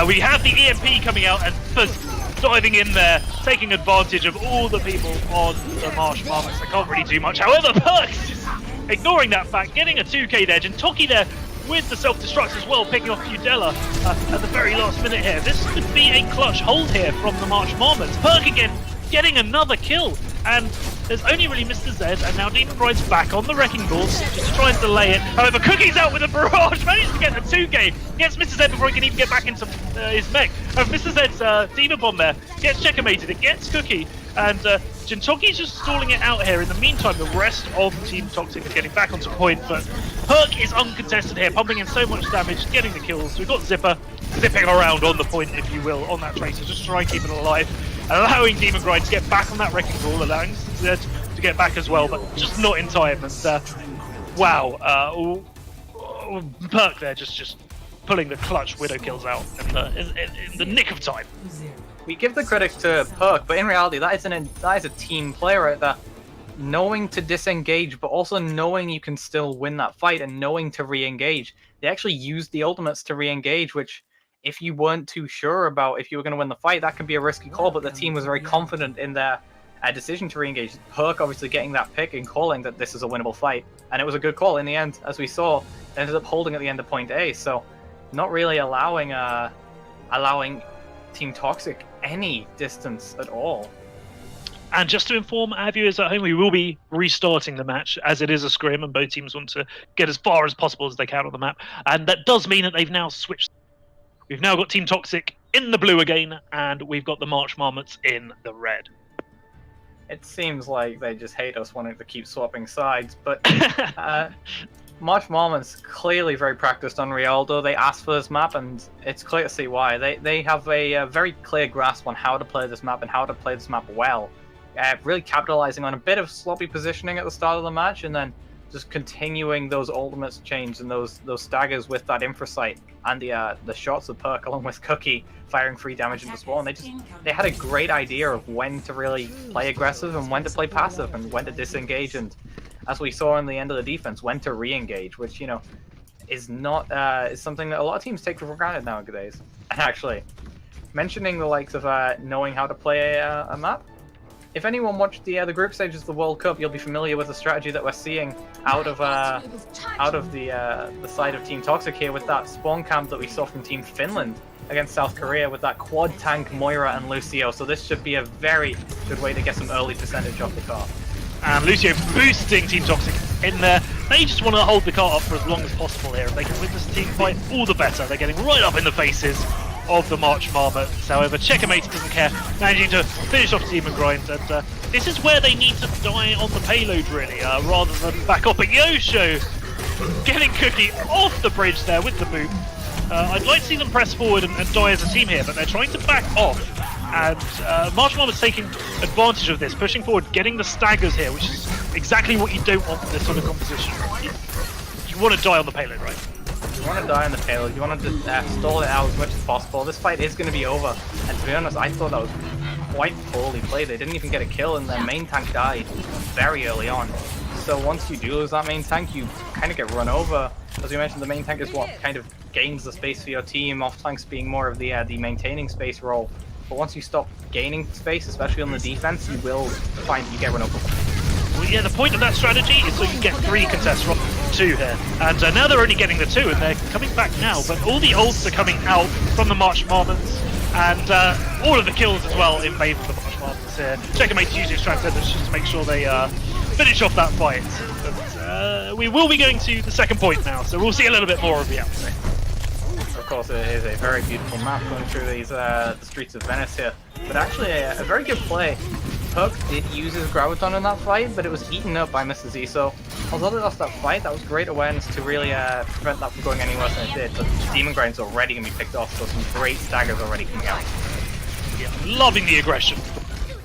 we have the EMP coming out and first diving in there, taking advantage of all the people on the Marsh Marmots. They can't really do much. However, Perks just ignoring that fact, getting a 2k edge, and Toki there with the self-destruct as well, picking off Udella at the very last minute here. This could be a clutch hold here from the Marsh Marmots. Perk again getting another kill, and there's only really Mr. Z, and now Demon Bride's back on the Wrecking Ball, just to try and delay it. However, Cookie's out with a barrage, managed to get the 2k, gets Mr. Z before he can even get back into his mech. Mr. Z's Demon Bomb there gets checkmated, it gets Cookie, and Jintoki's just stalling it out here. In the meantime, the rest of Team Toxic is getting back onto point, but Perk is uncontested here, pumping in so much damage, getting the kills. We've got Zipper zipping around on the point, if you will, on that Tracer, just to try and keep it alive, allowing Demon Grind to get back on that Wrecking Ball, allowing Zed to get back as well, but just not in time. And wow, Perk there just pulling the clutch Widow kills out in the nick of time. We give the credit to Perk, but in reality, that is a team play right there. Knowing to disengage, but also knowing you can still win that fight and knowing to re-engage. They actually used the ultimates to re-engage, which, if you weren't too sure about if you were going to win the fight, that could be a risky call, but the team was very confident in their decision to re-engage. Perk obviously getting that pick and calling that this is a winnable fight, and it was a good call in the end. As we saw, they ended up holding at the end of point A, so not really allowing Team Toxic any distance at all. And just to inform our viewers at home, we will be restarting the match, as it is a scrim and both teams want to get as far as possible as they can on the map, and that does mean that they've now switched. We've now got Team Toxic in the blue again, and we've got the Marsh Marmots in the red. It seems like they just hate us wanting to keep swapping sides, but Marsh Marmots clearly very practiced on Rialdo. They asked for this map, and it's clear to see why. They have a very clear grasp on how to play this map and how to play this map well. Really capitalizing on a bit of sloppy positioning at the start of the match, and then just continuing those ultimates chains and those staggers with that infrasight and the shots of Perk along with Cookie firing free damage into spawn. They had a great idea of when to really play aggressive and when to play passive and when to disengage, and as we saw in the end of the defense, when to re-engage, which, you know, is not is something that a lot of teams take for granted nowadays. And actually, mentioning the likes of knowing how to play a map, if anyone watched the group stages of the World Cup, you'll be familiar with the strategy that we're seeing out of the side of Team Toxic here, with that spawn camp that we saw from Team Finland against South Korea with that quad tank Moira and Lucio. So this should be a very good way to get some early percentage off the cart. And Lucio boosting Team Toxic in there. They just want to hold the cart up for as long as possible here. If they can win this team fight, all the better. They're getting right up in the faces of the March Marmots. However, Checkmate doesn't care, managing to finish off Demon Grind, and this is where they need to die on the payload, really, rather than back up. But Yosho getting Cookie off the bridge there with the boot. I'd like to see them press forward and die as a team here, but they're trying to back off. And March Marmots taking advantage of this, pushing forward, getting the staggers here, which is exactly what you don't want in this sort of composition. You want to die on the payload, right? You want to die on the payload, you want to stall it out as much as possible. This fight is going to be over, and to be honest, I thought that was quite poorly played. They didn't even get a kill, and their main tank died very early on. So once you do lose that main tank, you kind of get run over. As we mentioned, the main tank is what kind of gains the space for your team, off tanks being more of the maintaining space role. But once you stop gaining space, especially on the defense, you will find you get run over. Well, yeah, the point of that strategy is so you can get 3 contests from 2 here. And now they're only getting the 2, and they're coming back now. But all the ults are coming out from the March Marmots, and all of the kills as well in favour of the March Marmots here. Checkmate's using his transcendence just to make sure they finish off that fight. But we will be going to the second point now, so we'll see a little bit more of the outfit. Of course, it is a very beautiful map going through these the streets of Venice here. But actually, a very good play. Perk did use his Graviton in that fight, but it was eaten up by Mr. Z. So, although they lost that fight, that was great awareness to really prevent that from going any worse than it did. But Demon Grind's already going to be picked off, so some great staggers already coming out. Yeah, loving the aggression.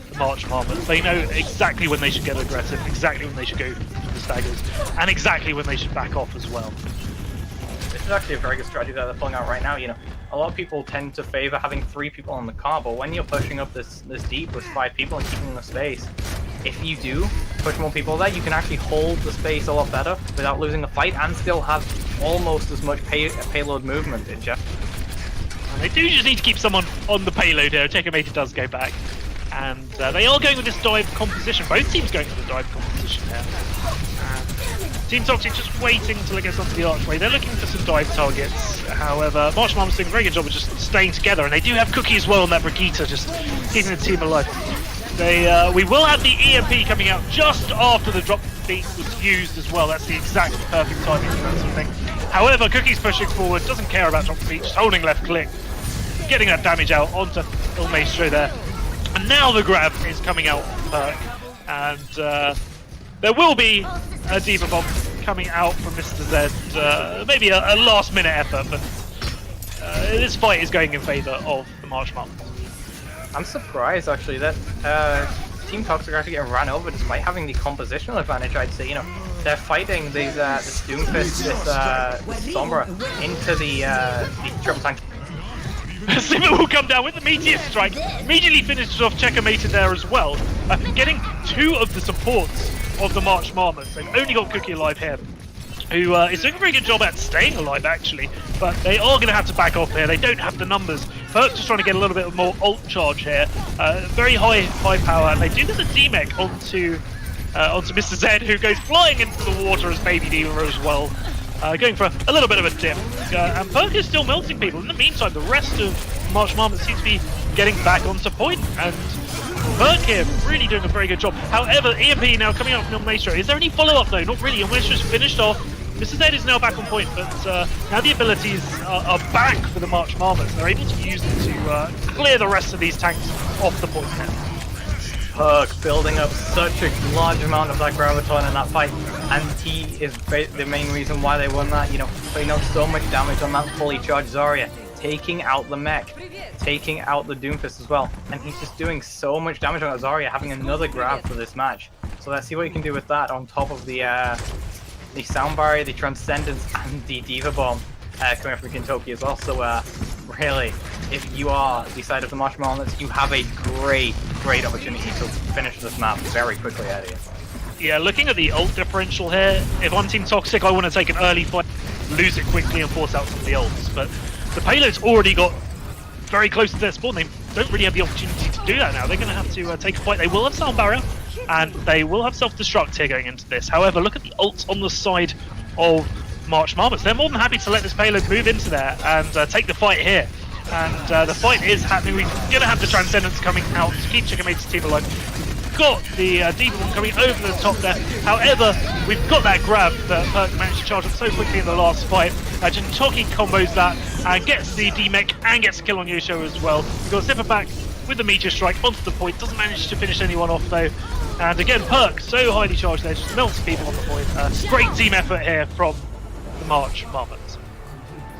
The March Marmots. They know exactly when they should get aggressive, exactly when they should go for the staggers, and exactly when they should back off as well. This is actually a very good strategy that they're pulling out right now. You know, a lot of people tend to favor having 3 people on the car, but when you're pushing up this deep with 5 people and keeping the space, if you do push more people there, you can actually hold the space a lot better without losing the fight and still have almost as much payload movement in general. And they do just need to keep someone on the payload here. Checkmate does go back. And they are going with this dive composition. Both teams going with the dive composition here. Team Toxic just waiting until it gets onto the archway. They're looking for some dive targets. However, March Marmot's doing a very good job of just staying together. And they do have Cookie as well on that Brigitte, just keeping the team alive. We will have the EMP coming out just after the drop beat was used as well. That's the exact perfect timing for that sort of thing. However, Cookie's pushing forward, doesn't care about drop beat, just holding left click, getting that damage out onto Il Maestro there. And now the grab is coming out from Perk, and there will be a Diva Bomb coming out from Mr. Z. Maybe a last-minute effort, but this fight is going in favour of the March Marmot. I'm surprised actually that Team Toxic are actually getting ran over despite having the compositional advantage. I'd say, you know, they're fighting these this Doomfist, this Sombra into the triple tank. Simmer will come down with the Meteor Strike, immediately finishes off Checkmated there as well, getting 2 of the supports of the March Marmots. They've only got Cookie alive here, who is doing a very good job at staying alive actually, but they are going to have to back off here. They don't have the numbers. Perk's just trying to get a little bit more ult charge here. Very high power, and they do get the D-Mech onto Mr. Z, who goes flying into the water as Baby Diva as well. Going for a little bit of a dip. And Perk is still melting people. In the meantime, the rest of March Marmot seems to be getting back onto point. And Perk here really doing a very good job. However, EMP now coming out from Il Maestro. Is there any follow-up though? Not really. Il Maestro's finished off. Mr. Z is now back on point, but now the abilities are back for the March Marmots. They're able to use them to clear the rest of these tanks off the point now. Perk building up such a large amount of that graviton in that fight, and he is the main reason why they won that. You know, putting out so much damage on that fully charged Zarya, taking out the mech, taking out the Doomfist as well, and he's just doing so much damage on that Zarya, having another grab for this match. So let's see what you can do with that on top of the Sound Barrier, the Transcendence, and the Diva Bomb coming from Kentucky as well. So really, if you are the side of the March Marmots, you have a great opportunity to finish this map very quickly out of here. Yeah, looking at the ult differential here, if I'm Team Toxic, I want to take an early fight, lose it quickly and force out some of the ults. But the payload's already got very close to their spawn. They don't really have the opportunity to do that now. They're going to have to take a fight. They will have Sound Barrier, and they will have Self-Destruct here going into this. However, look at the ults on the side of March Marmots. They're more than happy to let this payload move into there and take the fight here. And the fight is happening. We're going to have the Transcendence coming out to keep Checkmate's team alive. We've got the Diva Bomb coming over the top there. However, we've got that grab that Perk managed to charge up so quickly in the last fight. Jintoki combos that and gets the D-Mech and gets a kill on Yusho as well. We've got Zipper back with the Meteor Strike onto the point. Doesn't manage to finish anyone off though. And again, Perk so highly charged there, just melts people on the point. Great team effort here from the March Marmots.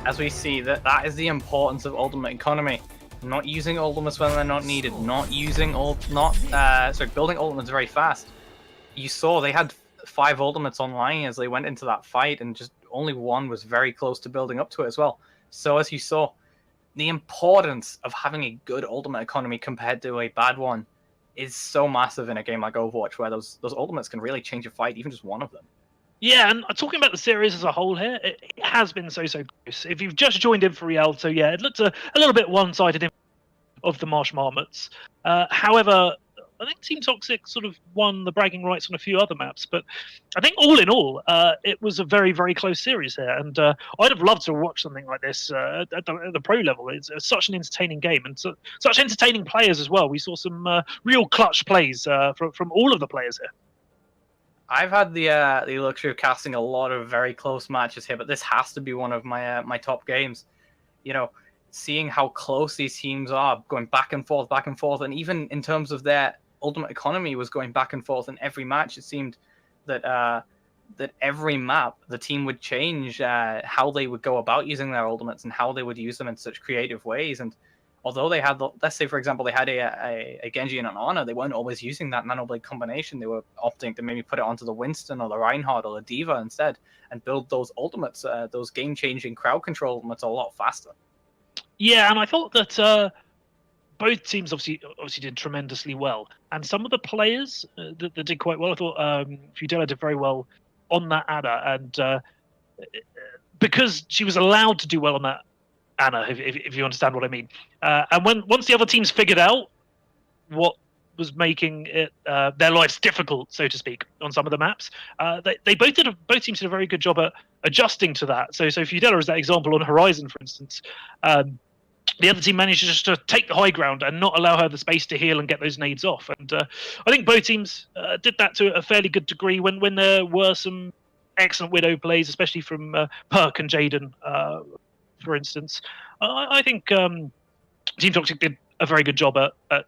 As we see, that is the importance of ultimate economy. Not using ultimates when they're not needed. Not using building ultimates very fast. You saw they had 5 ultimates online as they went into that fight, and just only 1 was very close to building up to it as well. So as you saw, the importance of having a good ultimate economy compared to a bad one is so massive in a game like Overwatch, where those ultimates can really change a fight, even just one of them. Yeah, and talking about the series as a whole here, it has been so close. If you've just joined in for Rialto, yeah, it looked a little bit one-sided of the Marsh Marmots. However, I think Team Toxic sort of won the bragging rights on a few other maps, but I think all in all, it was a very, very close series here, and I'd have loved to watch something like this at the pro level. It's such an entertaining game, and such entertaining players as well. We saw some real clutch plays from all of the players here. I've had the luxury of casting a lot of very close matches here, but this has to be one of my top games. You know, seeing how close these teams are, going back and forth, and even in terms of their ultimate economy was going back and forth in every match. It seemed that every map the team would change how they would go about using their ultimates and how they would use them in such creative ways. And although they had, let's say for example, they had a Genji and an Ana, they weren't always using that Nano Blade combination. They were opting to maybe put it onto the Winston or the Reinhardt or the Diva instead, and build those ultimates, those game-changing crowd control ultimates a lot faster. Yeah, and I thought that both teams obviously did tremendously well, and some of the players that did quite well. I thought Fudela did very well on that Ana, and because she was allowed to do well on that Ana, if you understand what I mean. And once the other teams figured out what was making it their lives difficult, so to speak, on some of the maps, both teams did a very good job at adjusting to that. So Fudela is that example on Horizon, for instance. The other team managed just to take the high ground and not allow her the space to heal and get those nades off. And I think both teams did that to a fairly good degree when there were some excellent Widow plays, especially from Perk and Jaden, for instance. I think Team Toxic did a very good job at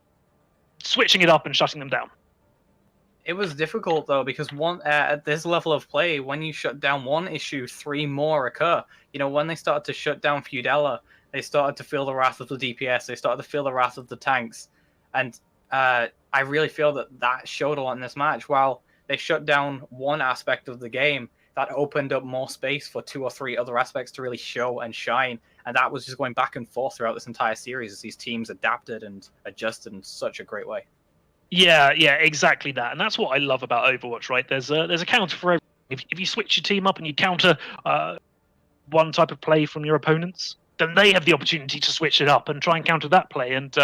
switching it up and shutting them down. It was difficult though, because at this level of play, when you shut down one issue, 3 more occur. You know, when they started to shut down Fudela, they started to feel the wrath of the DPS. They started to feel the wrath of the tanks, and I really feel that showed a lot in this match. While they shut down one aspect of the game, that opened up more space for 2 or 3 other aspects to really show and shine. And that was just going back and forth throughout this entire series as these teams adapted and adjusted in such a great way. Yeah, exactly that. And that's what I love about Overwatch, right? There's a counter for everything. If you switch your team up and you counter one type of play from your opponents, then they have the opportunity to switch it up and try and counter that play. And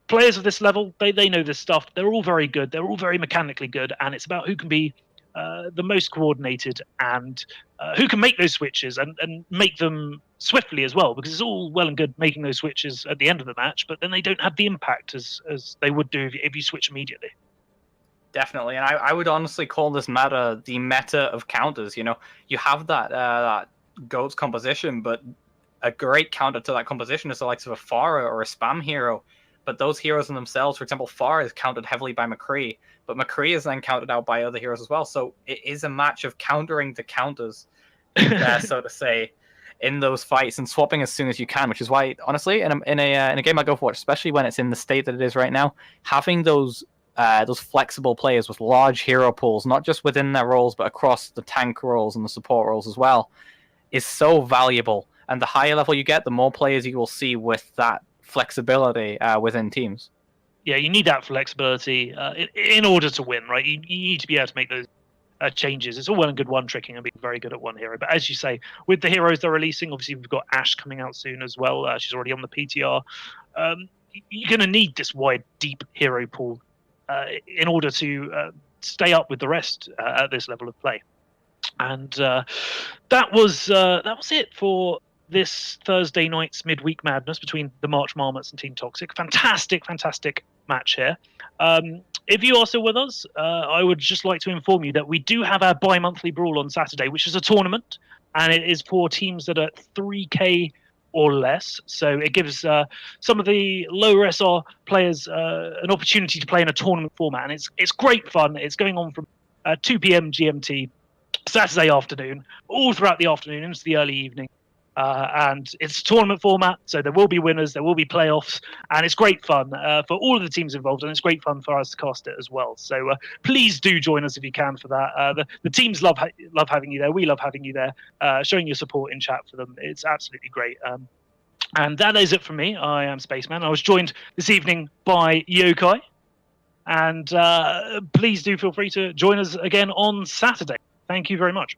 players of this level, they know this stuff. They're all very good. They're all very mechanically good. And it's about who can be the most coordinated and who can make those switches and make them swiftly as well, because it's all well and good making those switches at the end of the match, but then they don't have the impact as they would do if you switch immediately. Definitely, and I would honestly call this meta the meta of counters. You know, you have that GOATS composition, but a great counter to that composition is the likes of a Pharah or a spam hero. But those heroes in themselves, for example, Pharah is countered heavily by McCree, but McCree is then countered out by other heroes as well. So it is a match of countering the counters, so to say, in those fights and swapping as soon as you can. Which is why, honestly, in a game like Overwatch, especially when it's in the state that it is right now, having those flexible players with large hero pools, not just within their roles but across the tank roles and the support roles as well, is so valuable. And the higher level you get, the more players you will see with that flexibility within teams. Yeah, you need that flexibility in order to win, right? You need to be able to make those changes. It's all well and good one-tricking and being very good at one hero. But as you say, with the heroes they're releasing, obviously we've got Ashe coming out soon as well. She's already on the PTR. You're going to need this wide, deep hero pool in order to stay up with the rest at this level of play. And that was it for this Thursday night's midweek madness between the March Marmots and Team Toxic. Fantastic match here. If you are still with us, I would just like to inform you that we do have our bi-monthly brawl on Saturday, which is a tournament, and it is for teams that are 3K or less. So it gives some of the lower SR players an opportunity to play in a tournament format, and it's great fun. It's going on from 2 p.m. GMT Saturday afternoon, all throughout the afternoon into the early evening. And it's a tournament format, so there will be winners, there will be playoffs, and it's great fun for all of the teams involved, and it's great fun for us to cast it as well. So please do join us if you can for that. The teams love having you there. We love having you there, showing your support in chat for them. It's absolutely great. And that is it from me. I am Spaceman. I was joined this evening by Yokai, and please do feel free to join us again on Saturday. Thank you very much.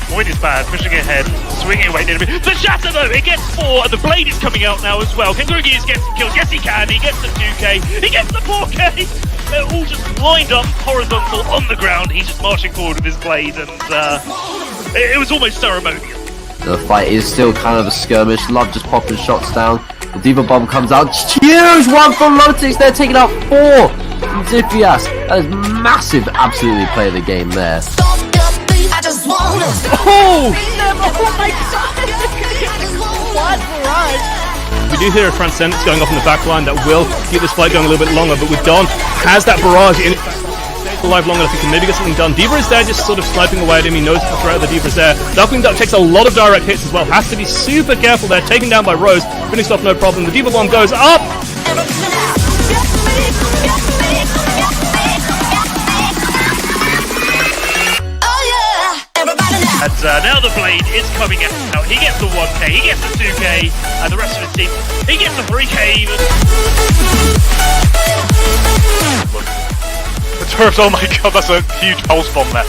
Point is bad, pushing ahead, swinging away. The shatter though, it gets 4, and the blade is coming out now as well. Kengurugi is getting killed. Yes, he can. He gets the 2K. He gets the 4K. They're all just lined up, horizontal on the ground. He's just marching forward with his blade, and it was almost ceremonial. The fight is still kind of a skirmish. Love just popping shots down. The Diva Bomb comes out. Huge one from Lotus. They're taking out 4 from Ziphias. That is massive. Absolutely play the game there. Oh! Never! Oh my god! What? Right! We do hear a Transcendence going off in the back line that will keep this fight going a little bit longer, but with Don, has that barrage in alive long enough, he can maybe get something done. Diva is there just sort of sniping away at him. He knows the threat of the Diva is there. Darkwing Duck takes a lot of direct hits as well. Has to be super careful there. Taken down by Rose. Finished off no problem. The Diva Bomb goes up. And now the Blade is coming out. He gets the 1k, he gets the 2k, and the rest of his team, he gets the 3k even. The turret, oh my god, that's a huge pulse bomb there.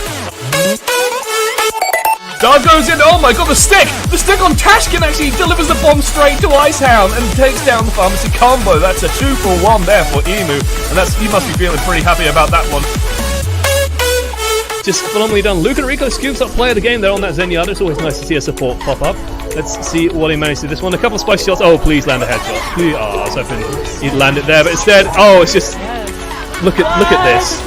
Dart goes in, oh my god, the stick! The stick on Tashkin actually delivers the bomb straight to Icehound and takes down the Pharmacy combo. That's a 2 for 1 there for Emu, and he must be feeling pretty happy about that one. Just phenomenally done. Luke and Rico scoops up player of the game there on that Zenyatta. It's always nice to see a support pop up. Let's see what he managed to do this one. A couple of spicy shots. Oh, please land a headshot. Oh, I was hoping he'd land it there, but instead, oh, it's just look at this.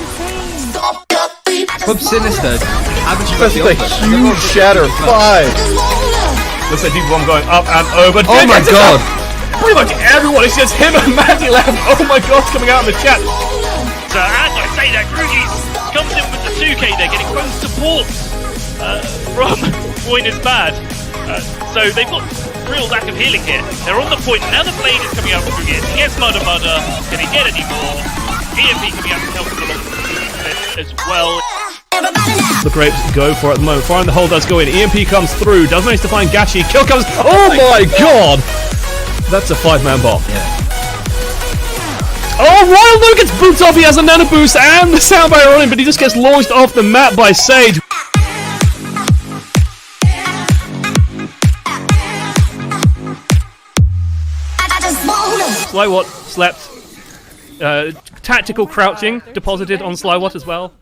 From Sinister, That's a huge shatter. 5. Looks like Deep Bomb going up and over. Oh my god! Pretty much everyone. It's just him and Mandy left. Oh my god, coming out in the chat. So as I say that, Grugis comes in with the 2k there, getting both supports from Point is bad. So they've got real lack of healing here. They're on the point. Now the Blade is coming out from Grugis. He gets Mudder. Can he get any more? EMP coming out to help him along as well. The Grapes go for it at the moment. Fire in the hole does go in. EMP comes through. Does manage to find Gashi. Kill comes. Oh my god! That's a 5-man bomb. Yeah. Oh, Royal Luke gets boots off. He has a nano boost and the sound barrier on him, but he just gets launched off the map by Sage. Slywat slept. Tactical crouching deposited on Slywat as well.